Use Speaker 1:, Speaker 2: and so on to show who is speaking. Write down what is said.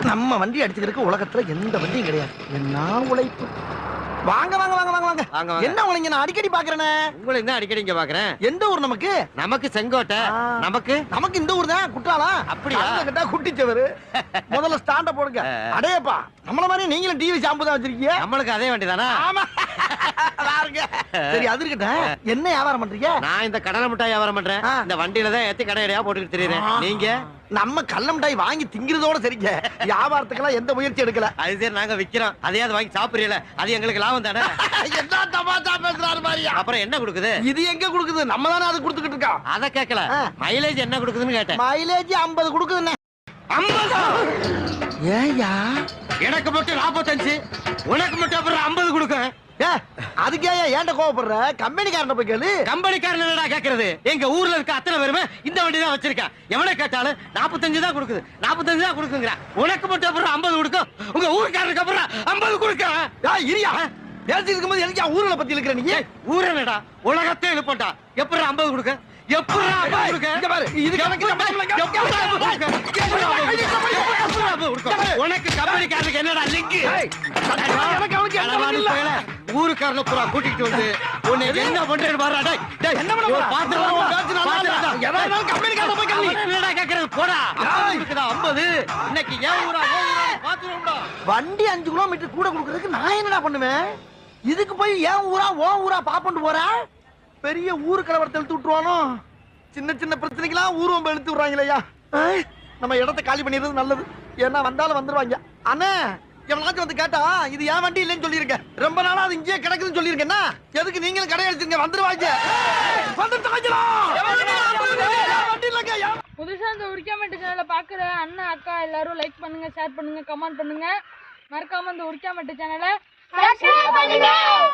Speaker 1: நம்ம வண்டி அடிச்சுக்கிறதுக்கு உலகத்துல எந்த வண்டியும் கிடையாது. என்ன உழைப்பு. வாங்க வாங்க வாங்க வாங்க வாங்க
Speaker 2: வாங்க
Speaker 1: என்ன உங்களை நான் அடிக்கடி பாக்குறேனே.
Speaker 2: உங்களை என்ன அடிக்கடி இங்க பாக்குறேன்.
Speaker 1: எந்த ஊர் நமக்கு?
Speaker 2: நமக்கு செங்கோட்டை. நமக்கு
Speaker 1: நமக்கு இந்த ஊர் தான். குற்றாலா? அப்படியா? கேட்டா குட்டிச்சவரு. முதல்ல ஸ்டாண்ட போடுங்க. அடேப்பா நம்மள மாதிரி நீங்களும் டிவி ஷாம்பு தான் வச்சிருக்கீங்க.
Speaker 2: நம்மளுக்கு அதே வண்டி தானா?
Speaker 1: ஆமா. சரி அது இருக்கட்டும். என்ன வியாபாரம் பண்றீங்க?
Speaker 2: நான் இந்த கடலை மிட்டாய் வியாபாரம் பண்றேன். இந்த வண்டியில தான் ஏத்தி கடையடையா போட்டுக்கிட்டு தெரியுறேன். நீங்க?
Speaker 1: நம்ம கள்ள மிட்டாய் வாங்கி திங்கிறதோட சரிங்க. வியாபாரத்துக்கெல்லாம் எந்த முயற்சி எடுக்கல.
Speaker 2: அது சரி, நாங்க விக்கிறோம். அதையாவது வாங்கி சாப்பிடுறீல, அது எங்களுக்கு லாபம் தானே.
Speaker 1: என்ன தமாஷா பேசுறாரு மாதிரியா?
Speaker 2: அப்புறம் என்ன கொடுக்குது?
Speaker 1: இது எங்க கொடுக்குது? நம்ம தானே அது கொடுத்துக்கிட்டு இருக்கோம்.
Speaker 2: அத கேட்கல, மைலேஜ் என்ன கொடுக்குதுன்னு கேட்டேன்.
Speaker 1: மைலேஜ் 50 கொடுக்குதுன்னு.
Speaker 2: 50?
Speaker 1: ஏயா
Speaker 2: எனக்கு மட்டும் 45, உனக்கு மட்டும் அப்புறம் 50 கொடுக்க.
Speaker 1: அதுக்கே ஏன்ட கோவப்படுற? கம்பெனிக்காரன் போய் கேளு.
Speaker 2: கம்பெனிக்காரன் என்னடா கேக்குறது? எங்க ஊர்ல இருக்க அத்தனை பேருமே இந்த வண்டி தான் வச்சிருக்கேன். எவனை கேட்டாலும் 45 தான் கொடுக்குது, 45 தான் கொடுக்குங்கிற. உனக்கு மட்டும் அப்புறம் 50 கொடுக்கும், உங்க ஊருக்காரருக்கு அப்புறம் 50 கொடுக்க.
Speaker 1: இரியா பேசிட்டு இருக்கும்போது எனக்கு ஊர்ல பத்தி இருக்கிற நீ.
Speaker 2: ஊரனடா உலகத்தை எழுப்பட்டா. எப்படி 50 கொடுக்க? எப்படி 50 கொடுக்க? இங்க பாரு, இது எனக்கு உனக்கு கம்பெனிக்காரருக்கு என்னடா லிங்க்? ஊருக்காரன பூரா கூட்டிட்டு வந்து உன்னை என்ன பண்றேன்னு பாருடா. டேய் டேய் என்ன பண்ண என்னடா கேக்குறது? போடா. 50 இன்னைக்கு ஏன் ஊரா பாத்துறோம்டா.
Speaker 1: வண்டி 5 கிலோமீட்டர் கூட கொடுக்கறதுக்கு நான் என்னடா பண்ணுவேன்? இதுக்கு போய் ஏன் ஊரா ஓ ஊரா பாப்பண்டு போற? பெரிய ஊரு கலவரத்தை இழுத்து விட்டுருவானோ? சின்ன சின்ன பிரச்சனைக்கெல்லாம் ஊர்வம்பு இழுத்து விடுறாங்களேயா. நம்ம இடத்த காலி பண்ணிடுறது நல்லது. ஏன்னா வந்தாலும் வந்துருவாங்க. அண்ணே எவனாச்சும் வந்து கேட்டா இது ஏன் வண்டி இல்லைன்னு சொல்லியிருக்கேன். ரொம்ப நாளா அது இங்கேயே கிடக்குதுன்னு சொல்லியிருக்கேன்னா எதுக்கு நீங்களும் கடை அடிச்சிருங்க? வந்துருவாங்க.
Speaker 3: புதுசா இந்த உரிக்காமட்டு சேனலை பாக்குற அண்ணன் அக்கா எல்லாரும் லைக் பண்ணுங்க, ஷேர் பண்ணுங்க, கமெண்ட் பண்ணுங்க. மறக்காம இந்த உரிக்காமட்டு சேனலை